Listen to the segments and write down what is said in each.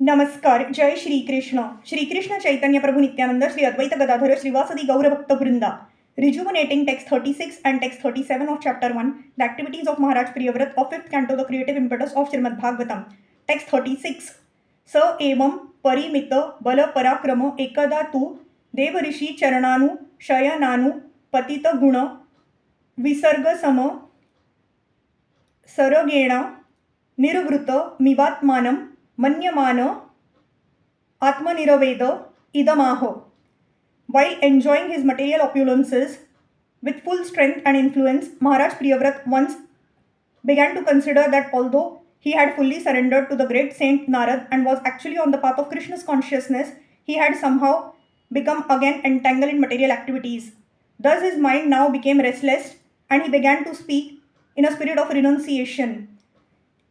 नमस्कार. जय श्रीकृष्ण. श्रीकृष्ण चैतन्य प्रभु नित्यानंद श्री अद्वैत गदाधर श्रीवासदी गौरभक्त वृंदा. Rejuvenating text 36 and text 37 of chapter 1, the activities of Maharaj Priyavrat of 5th canto, the creative impetus of Srimad Bhagavatam. Text 36. स एवं परिमित बल पराक्रम एकदा तू देव ऋषी चरणानु शयनानु पतित गुण विसर्ग सम सरगेण निर्वृत मिवात्मानं मन्यमान आत्मनिरवेद idamaho. While enjoying his material opulences with full strength and influence, Maharaj Priyavrat once began to consider that although he had fully surrendered to the great saint Narad and was actually on the path of Krishna's consciousness, he had somehow become again entangled in material activities. Thus his mind now became restless and he began to speak in a spirit of renunciation.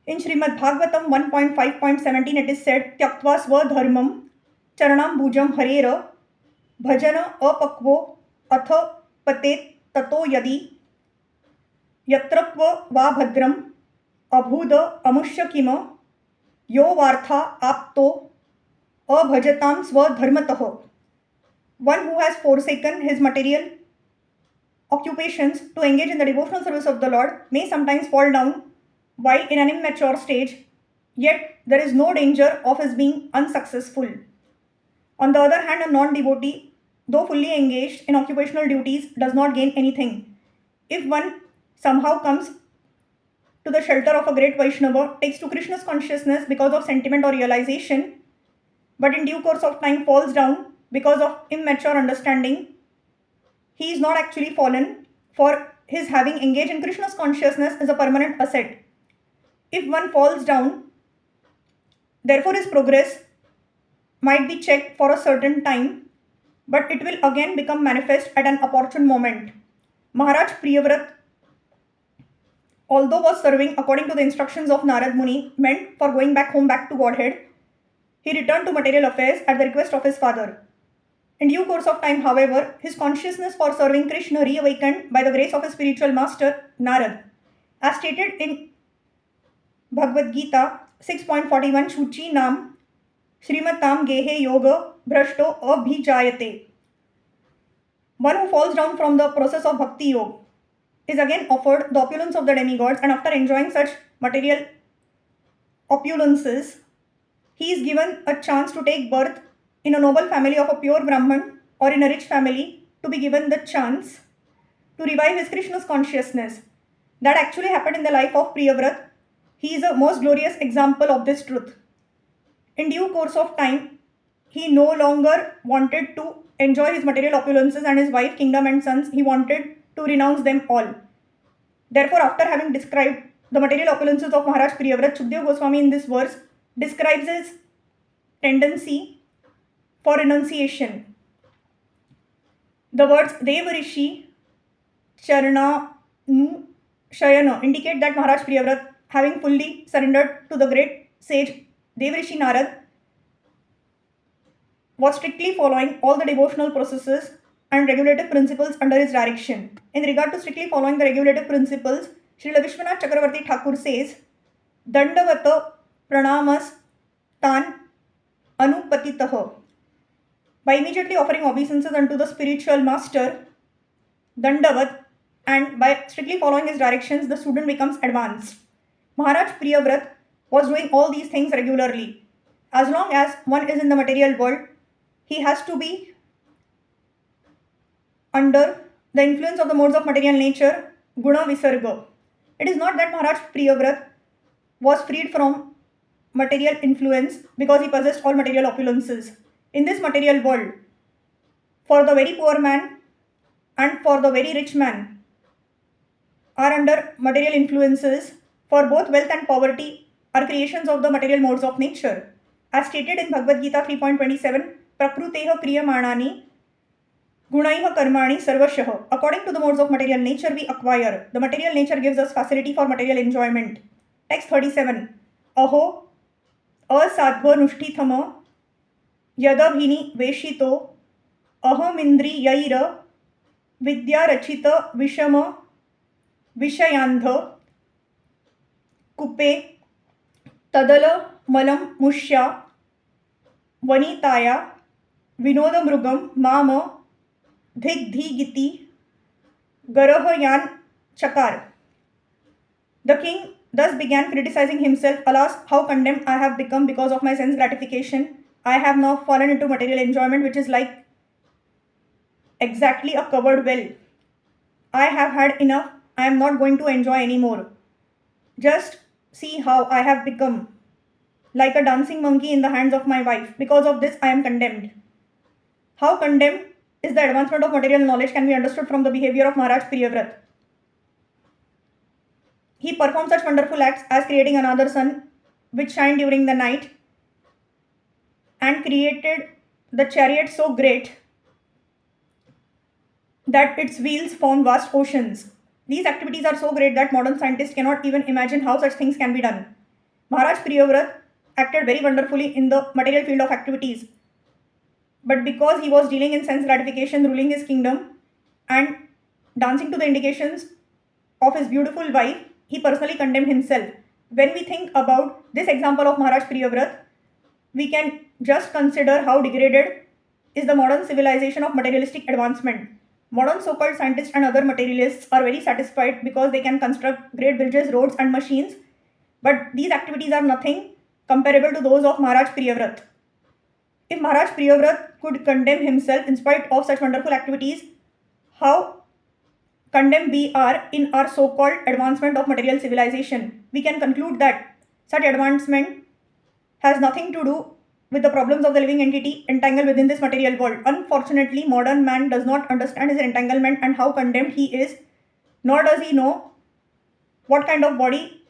In Srimad Bhagavatam 1.5.17 it is said, Tyaktva swadharmam charanam bhujam harera bhajana apakvo atha patet tato yadi yatrapva va bhadram abhuda amushya kima yo vartha apto abhajatam swadharmatah. One who has forsaken his material occupations to engage in the devotional service of the Lord may sometimes fall down while in an immature stage, yet there is no danger of his being unsuccessful. On the other hand, a non-devotee, though fully engaged in occupational duties, does not gain anything. If one somehow comes to the shelter of a great Vaishnava, takes to Krishna's consciousness because of sentiment or realization, but in due course of time falls down because of immature understanding, he is not actually fallen, for his having engaged in Krishna's consciousness is a permanent asset. If one falls down, therefore his progress might be checked for a certain time, but it will again become manifest at an opportune moment. Maharaj Priyavrat, although was serving according to the instructions of Narad Muni, meant for going back home, back to Godhead, he returned to material affairs at the request of his father. In due course of time, however, his consciousness for serving Krishna reawakened by the grace of his spiritual master, Narad. As stated in Bhagavad Gita 6.41, Shuchi Nam Shrimatam Gehe Yoga Bhrashto Abhijayate. One who falls down from the process of Bhakti Yoga is again offered the opulence of the demigods, and after enjoying such material opulences, he is given a chance to take birth in a noble family of a pure Brahman or in a rich family, to be given the chance to revive his Krishna's consciousness. That actually happened in the life of Priyavrat. He is a most glorious example of this truth. In due course of time, he no longer wanted to enjoy his material opulences and his wife, kingdom and sons. He wanted to renounce them all. Therefore, after having described the material opulences of Maharaj Priyavrat, Shukdev Goswami in this verse describes his tendency for renunciation. The words Deva Rishi Charana Nu Shayana indicate that Maharaj Priyavrat, having fully surrendered to the great sage Devrishi Narad, was strictly following all the devotional processes and regulative principles under his direction. In regard to strictly following the regulative principles, Srila Vishwanath Chakravarti Thakur says, Dandavata pranamas tan anupatitaha. By immediately offering obeisances unto the spiritual master, Dandavat, and by strictly following his directions, the student becomes advanced. Maharaj Priyavrat was doing all these things regularly. As long as one is in the material world, he has to be under the influence of the modes of material nature, Guna Visarga. It is not that Maharaj Priyavrat was freed from material influence because he possessed all material opulences. In this material world, for the very poor man and for the very rich man are under material influences, for both wealth and poverty are creations of the material modes of nature. As stated in Bhagavad Gita 3.27, Prakruteha Kriyamanani Gunaiha Karmani Sarvashah. According to the modes of material nature we acquire, the material nature gives us facility for material enjoyment. Text 37. Aho asadhva nushtithama yadabhini veshito ahamindriyaira vidyarachita vishama vishayandha कुपे तदल मलम मुष्या वनिताया विनोदमृगं माम धिग्धिगिति Garahayan Chakar. The king thus began criticizing himself. Alas, how condemned I have become because of my sense gratification. I have now fallen into material enjoyment, which is like exactly a covered well. I have had enough. I am not going to enjoy anymore. Just see how I have become like a dancing monkey in the hands of my wife. Because of this, I am condemned. How condemned is the advancement of material knowledge can be understood from the behavior of Maharaj Priyavrat. He performed such wonderful acts as creating another sun which shined during the night and created the chariot so great that its wheels formed vast oceans. These activities are so great that modern scientists cannot even imagine how such things can be done. Maharaj Priyavrat acted very wonderfully in the material field of activities. But because he was dealing in sense gratification, ruling his kingdom, and dancing to the indications of his beautiful wife, he personally condemned himself. When we think about this example of Maharaj Priyavrat, we can just consider how degraded is the modern civilization of materialistic advancement. Modern so-called scientists and other materialists are very satisfied because they can construct great bridges, roads and machines, but these activities are nothing comparable to those of Maharaj Priyavrat. If Maharaj Priyavrat could condemn himself in spite of such wonderful activities, how condemned we are in our so-called advancement of material civilization? We can conclude that such advancement has nothing to do with the problems of the living entity entangled within this material world. Unfortunately, modern man does not understand his entanglement and how condemned he is, nor does he know what kind of body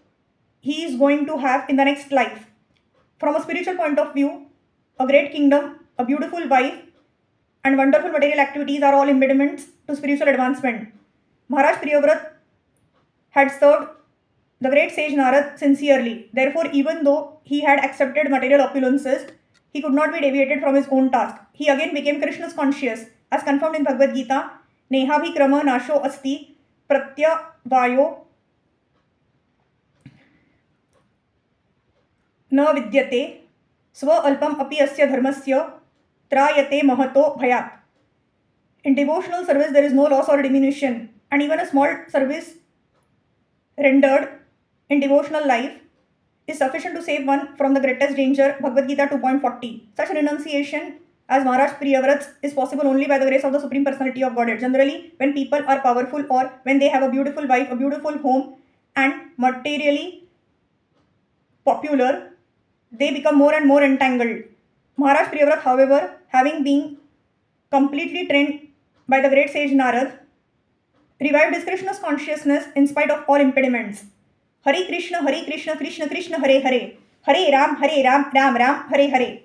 he is going to have in the next life. From a spiritual point of view, a great kingdom, a beautiful wife, and wonderful material activities are all impediments to spiritual advancement. Maharaj Priyavrat had served the great sage Narad sincerely. Therefore, even though he had accepted material opulences, he could not be deviated from his own task. He again became Krishna's conscious, as confirmed in Bhagavad Gita, Nehabhikrama Nasho Asti Pratyavayo Na Vidyate Swa Alpam Api Asya Dharmasya Trayate Mahato Bhayat. In devotional service, there is no loss or diminution, and even a small service rendered in devotional life is sufficient to save one from the greatest danger. Bhagavad Gita 2.40. Such renunciation as Maharaj Priyavrat's is possible only by the grace of the Supreme Personality of Godhead. Generally, when people are powerful or when they have a beautiful wife, a beautiful home, and materially popular, they become more and more entangled. Maharaj Priyavrat, however, having been completely trained by the great sage Narad, revived his Krishna's consciousness in spite of all impediments. Hare Krishna, Krishna Krishna, Hare Hare. Hare Ram, Ram Ram, Hare Hare.